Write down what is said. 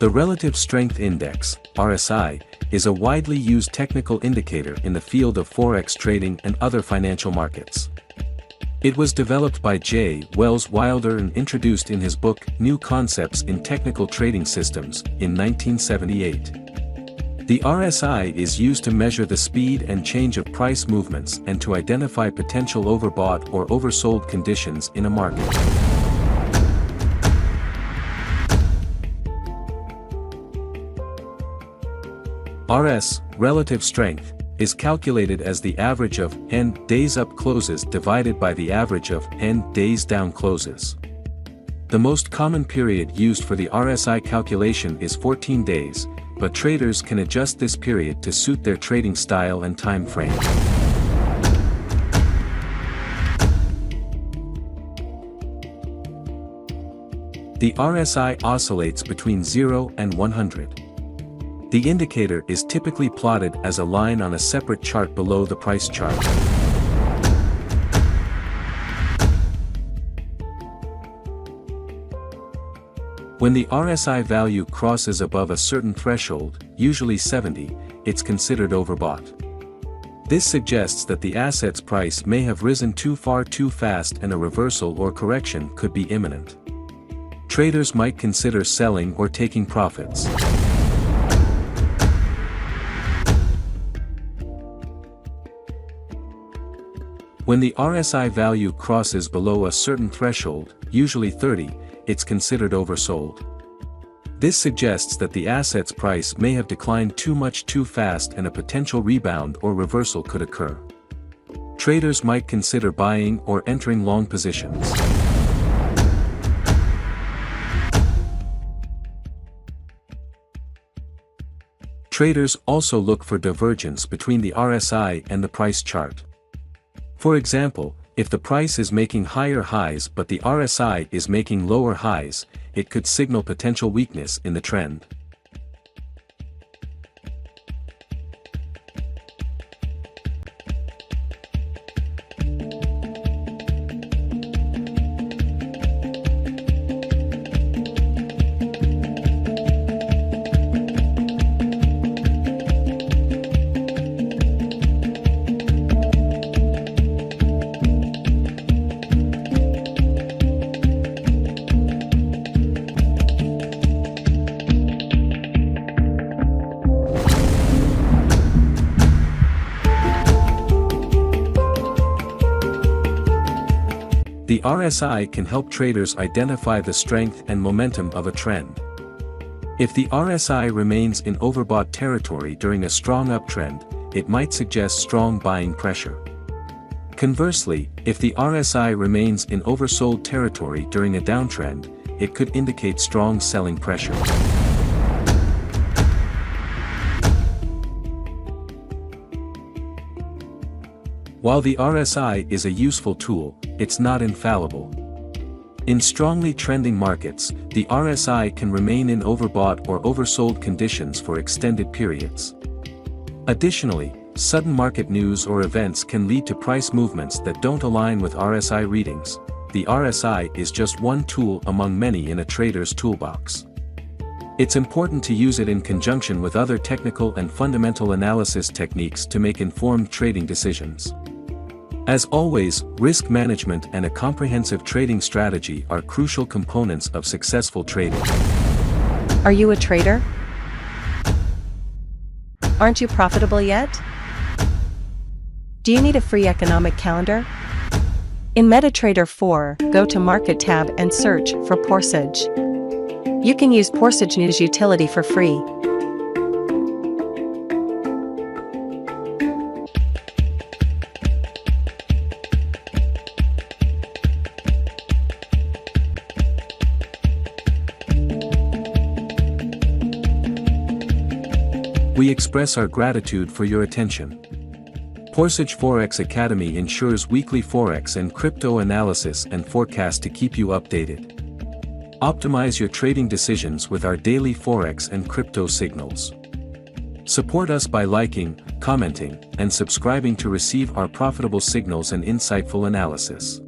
The Relative Strength Index, RSI, is a widely used technical indicator in the field of Forex trading and other financial markets. It was developed by J. Wells Wilder and introduced in his book New Concepts in Technical Trading Systems in 1978. The RSI is used to measure the speed and change of price movements and to identify potential overbought or oversold conditions in a market. RS, relative strength, is calculated as the average of n days up closes divided by the average of n days down closes. The most common period used for the RSI calculation is 14 days, but traders can adjust this period to suit their trading style and time frame. The RSI oscillates between 0 and 100. The indicator is typically plotted as a line on a separate chart below the price chart. When the RSI value crosses above a certain threshold, usually 70, it's considered overbought. This suggests that the asset's price may have risen too far too fast and a reversal or correction could be imminent. Traders might consider selling or taking profits. When the RSI value crosses below a certain threshold, usually 30, it's considered oversold. This suggests that the asset's price may have declined too much too fast and a potential rebound or reversal could occur. Traders might consider buying or entering long positions. Traders also look for divergence between the RSI and the price chart. For example, if the price is making higher highs but the RSI is making lower highs, it could signal potential weakness in the trend. The RSI can help traders identify the strength and momentum of a trend. If the RSI remains in overbought territory during a strong uptrend, it might suggest strong buying pressure. Conversely, if the RSI remains in oversold territory during a downtrend, it could indicate strong selling pressure. While the RSI is a useful tool, it's not infallible. In strongly trending markets, the RSI can remain in overbought or oversold conditions for extended periods. Additionally, sudden market news or events can lead to price movements that don't align with RSI readings. The RSI is just one tool among many in a trader's toolbox. It's important to use it in conjunction with other technical and fundamental analysis techniques to make informed trading decisions. As always, risk management and a comprehensive trading strategy are crucial components of successful trading. Are you a trader? Aren't you profitable yet? Do you need a free economic calendar? In MetaTrader 4, go to Market tab and search for Porsage. You can use Porsage News utility for free. We express our gratitude for your attention. Porsage Forex Academy ensures weekly Forex and crypto analysis and forecast to keep you updated. Optimize your trading decisions with our daily Forex and crypto signals. Support us by liking, commenting, and subscribing to receive our profitable signals and insightful analysis.